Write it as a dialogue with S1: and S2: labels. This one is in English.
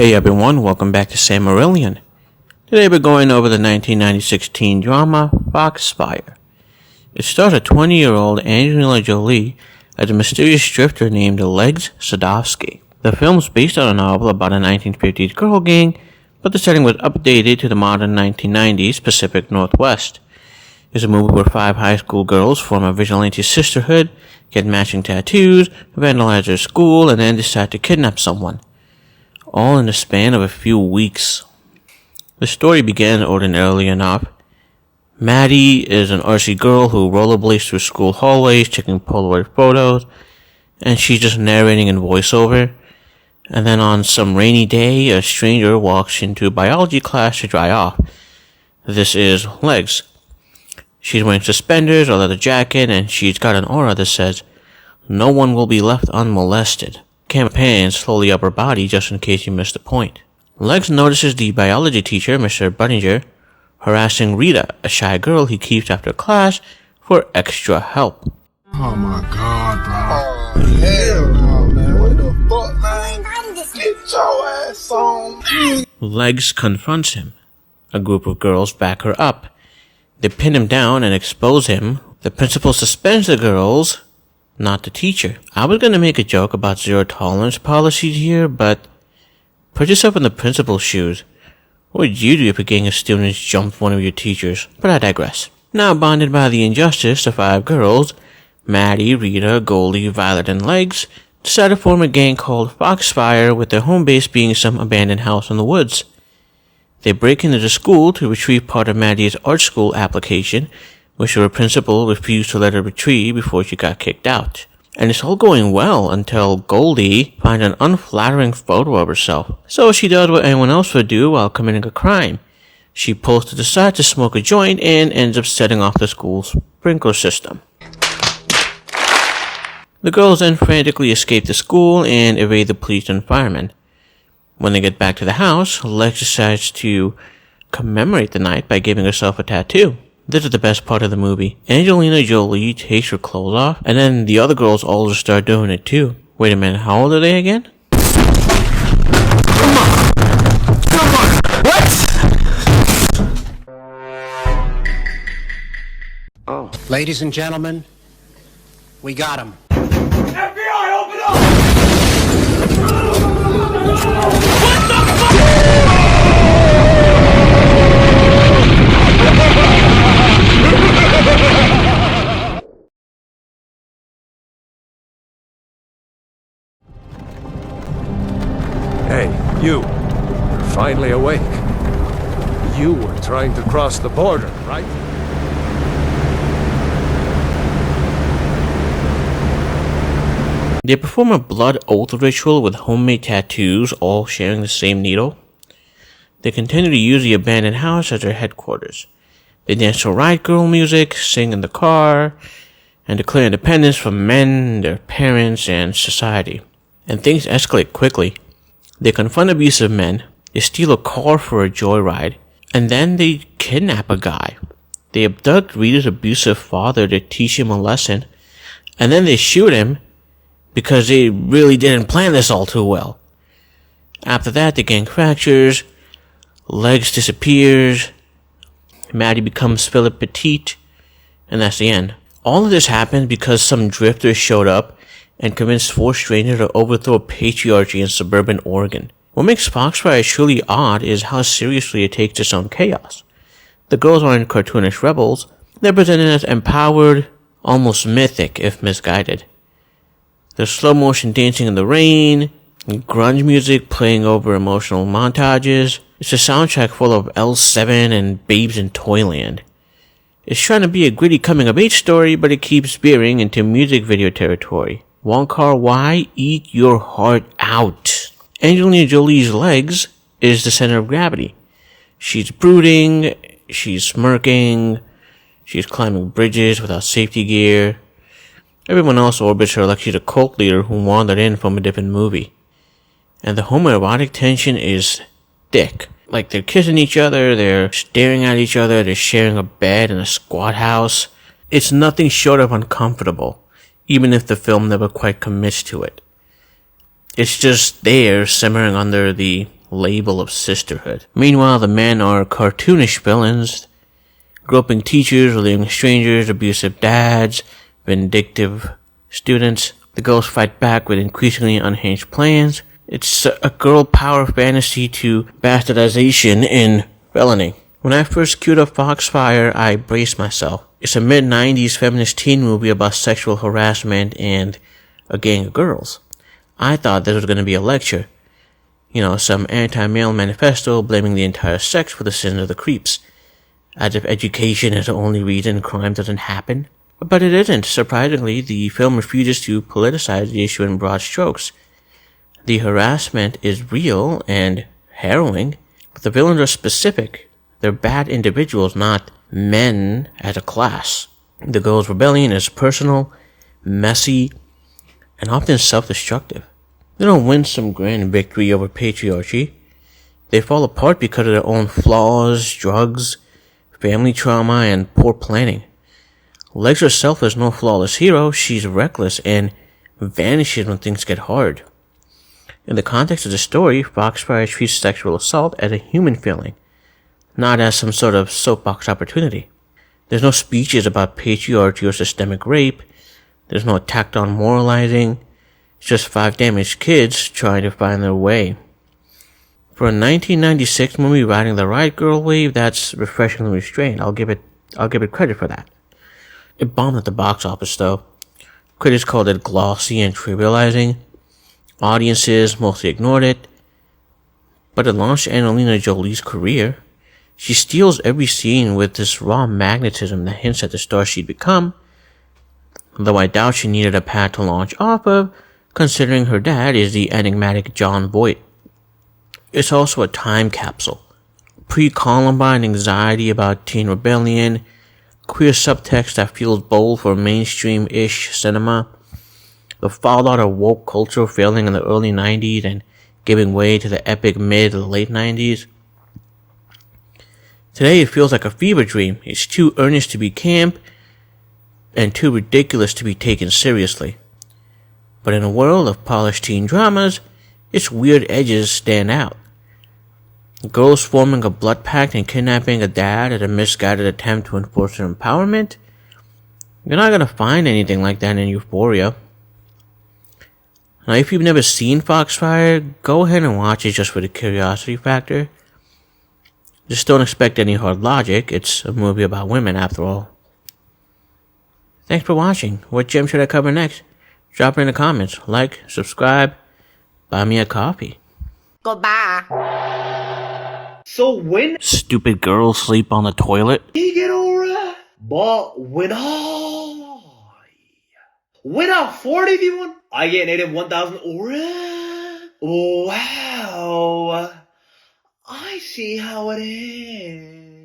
S1: Hey everyone, welcome back to Samarillion. Today we're going over the 1996 teen drama Foxfire. It stars a 20-year-old Angelina Jolie as a mysterious drifter named Legs Sadovsky. The film's based on a novel about a 1950s girl gang, but the setting was updated to the modern 1990s Pacific Northwest. It's a movie where 5 high school girls form a vigilante sisterhood, get matching tattoos, vandalize their school, and then decide to kidnap someone. All in the span of a few weeks. The story began ordinarily enough. Maddie is an artsy girl who rollerblades through school hallways, taking Polaroid photos, and she's just narrating in voiceover. And then on some rainy day, a stranger walks into biology class to dry off. This is Legs. She's wearing suspenders, a leather jacket, and she's got an aura that says, "No one will be left unmolested." Camera pans slowly up her body just in case you missed the point. Legs notices the biology teacher, Mr. Buttinger, harassing Rita, a shy girl he keeps after class for extra help.
S2: Oh my god, bro. Oh, hell no, man. What the fuck, man? Get your ass on.
S1: Legs confronts him. A group of girls back her up. They pin him down and expose him. The principal suspends the girls, not the teacher. I was gonna make a joke about zero tolerance policies here, but put yourself in the principal's shoes. What would you do if a gang of students jumped one of your teachers? But I digress. Now bonded by the injustice, the 5 girls, Maddie, Rita, Goldie, Violet, and Legs, decide to form a gang called Foxfire, with their home base being some abandoned house in the woods. They break into the school to retrieve part of Maddie's art school application, which her principal refused to let her retrieve before she got kicked out. And it's all going well until Goldie finds an unflattering photo of herself. So she does what anyone else would do while committing a crime. She pulls to the side to smoke a joint and ends up setting off the school's sprinkler system. The girls then frantically escape the school and evade the police and firemen. When they get back to the house, Lex decides to commemorate the night by giving herself a tattoo. This is the best part of the movie. Angelina Jolie takes her clothes off, and then the other girls all just start doing it too. Wait a minute, how old are they again? Come on! What?
S3: Oh. Ladies and gentlemen, we got him.
S4: FBI, open up! What the fuck?
S5: Hey, you. You're finally awake. You were trying to cross the border, right?
S1: They perform a blood oath ritual with homemade tattoos, all sharing the same needle. They continue to use the abandoned house as their headquarters. They dance to riot girl music, sing in the car, and declare independence from men, their parents, and society. And things escalate quickly. They confront abusive men, they steal a car for a joyride, and then they kidnap a guy. They abduct Rita's abusive father to teach him a lesson, and then they shoot him because they really didn't plan this all too well. After that, the gang fractures, Legs disappears, Maddie becomes Philip Petite, and that's the end. All of this happened because some drifters showed up and convinced 4 strangers to overthrow patriarchy in suburban Oregon. What makes Foxfire truly odd is how seriously it takes its own chaos. The girls aren't cartoonish rebels, they're presented as empowered, almost mythic if misguided. There's slow motion dancing in the rain, grunge music playing over emotional montages. It's a soundtrack full of L7 and Babes in Toyland. It's trying to be a gritty coming-of-age story, but it keeps veering into music video territory. Wong Kar-wai, eat your heart out. Angelina Jolie's Legs is the center of gravity. She's brooding, she's smirking, she's climbing bridges without safety gear. Everyone else orbits her like she's a cult leader who wandered in from a different movie. And the homoerotic tension is thick. Like they're kissing each other, they're staring at each other, they're sharing a bed in a squat house. It's nothing short of uncomfortable, even if the film never quite commits to it. It's just there, simmering under the label of sisterhood. Meanwhile, the men are cartoonish villains, groping teachers, leaving strangers, abusive dads, vindictive students. The girls fight back with increasingly unhinged plans. It's a girl power fantasy to bastardization in villainy. When I first queued up Foxfire, I braced myself. It's a mid-90s feminist teen movie about sexual harassment and a gang of girls. I thought this was going to be a lecture. Some anti-male manifesto blaming the entire sex for the sins of the creeps. As if education is the only reason crime doesn't happen. But it isn't. Surprisingly, the film refuses to politicize the issue in broad strokes. The harassment is real and harrowing, but the villains are specific. They're bad individuals, not men as a class. The girls' rebellion is personal, messy, and often self-destructive. They don't win some grand victory over patriarchy. They fall apart because of their own flaws, drugs, family trauma, and poor planning. Lex herself is no flawless hero. She's reckless and vanishes when things get hard. In the context of the story, Foxfire treats sexual assault as a human feeling, not as some sort of soapbox opportunity. There's no speeches about patriarchy or systemic rape. There's no tacked on moralizing. It's just 5 damaged kids trying to find their way. For a 1996 movie riding the right girl wave, that's refreshingly restrained. I'll give it credit for that. It bombed at the box office though. Critics called it glossy and trivializing. Audiences mostly ignored it. But it launched Angelina Jolie's career. She steals every scene with this raw magnetism that hints at the star she'd become, though I doubt she needed a pad to launch off of, considering her dad is the enigmatic John Voight. It's also a time capsule. Pre-Columbine anxiety about teen rebellion, queer subtext that feels bold for mainstream-ish cinema, the fallout of woke culture failing in the early 90s and giving way to the epic mid to late 90s. Today it feels like a fever dream. It's too earnest to be camp and too ridiculous to be taken seriously. But in a world of polished teen dramas, its weird edges stand out. Girls forming a blood pact and kidnapping a dad at a misguided attempt to enforce their empowerment? You're not gonna find anything like that in Euphoria. Now, if you've never seen Foxfire, go ahead and watch it just for the curiosity factor. Just don't expect any hard logic. It's a movie about women, after all. Thanks for watching. What gem should I cover next? Drop it in the comments. Like, subscribe, buy me a coffee.
S6: Goodbye. So when
S1: Stupid girls sleep on the toilet.
S6: you get alright, but when I'm 40, everyone, I get native 1,000 alright. Wow. I see how it is.